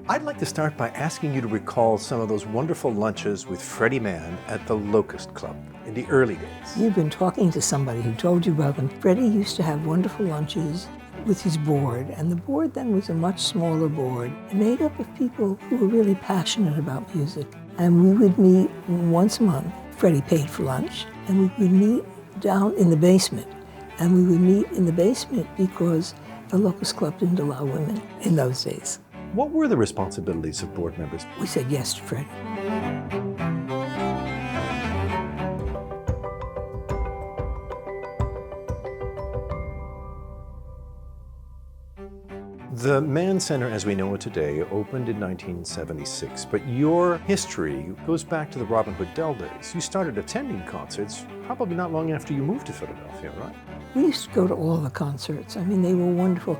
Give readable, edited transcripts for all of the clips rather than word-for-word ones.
I'd like to start by asking you to recall some of those wonderful lunches with Freddie Mann at the Locust Club in the early days. You've been talking to somebody who told you about them. Freddie used to have wonderful lunches with his board, and the board then was a much smaller board, made up of people who were really passionate about music. And we would meet once a month. Freddie paid for lunch, and we would meet down in the basement. And we would meet in the basement because the Locust Club didn't allow women in those days. What were the responsibilities of board members? We said yes to Freddie. The Mann Center, as we know it today, opened in 1976, but your history goes back to the Robin Hood Dell days. You started attending concerts probably not long after you moved to Philadelphia, right? We used to go to all the concerts. I mean, they were wonderful.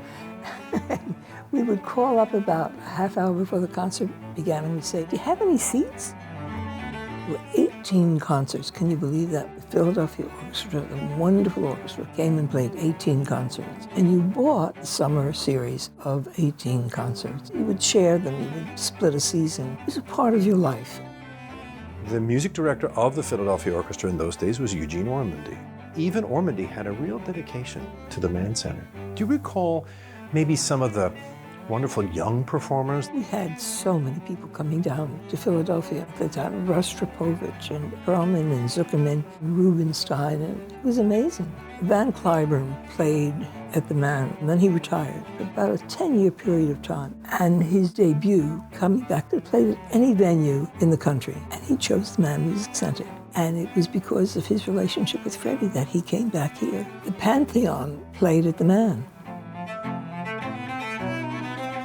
We would call up about a half hour before the concert began and we'd say, "Do you have any seats?" There were 18 concerts. Can you believe that? The Philadelphia Orchestra, the wonderful orchestra, came and played 18 concerts. And you bought the summer series of 18 concerts. You would share them, you would split a season. It was a part of your life. The music director of the Philadelphia Orchestra in those days was Eugene Ormandy. Even Ormandy had a real dedication to the Mann Center. Do you recall maybe some of the wonderful young performers? We had so many people coming down to Philadelphia at the time. Rostropovich and Perlman and Zuckerman, and Rubinstein, and it was amazing. Van Cliburn played at the Mann, and then he retired for about a 10-year period of time. And his debut, coming back to play at any venue in the country, and he chose the Mann Music Center. And it was because of his relationship with Freddie that he came back here. The Pantheon played at the Mann.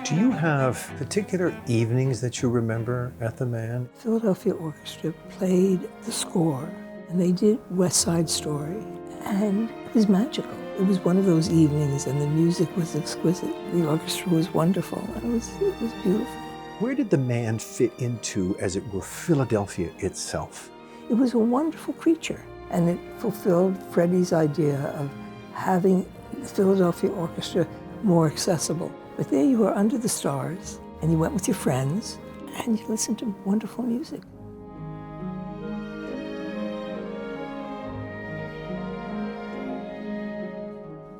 Do you have particular evenings that you remember at the Mann? Philadelphia Orchestra played the score, and they did West Side Story, and it was magical. It was one of those evenings, and the music was exquisite. The orchestra was wonderful, and it was beautiful. Where did the Mann fit into, as it were, Philadelphia itself? It was a wonderful creature, and it fulfilled Freddie's idea of having the Philadelphia Orchestra more accessible. But there you were under the stars, and you went with your friends, and you listened to wonderful music.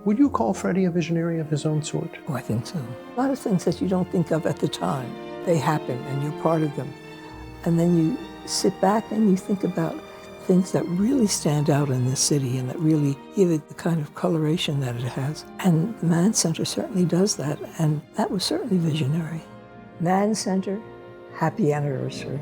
Would you call Freddie a visionary of his own sort? Oh, I think so. A lot of things that you don't think of at the time, they happen, and you're part of them. And then you sit back and you think about things that really stand out in this city and that really give it the kind of coloration that it has. And the Mann Center certainly does that, and that was certainly visionary. Mann Center, happy anniversary.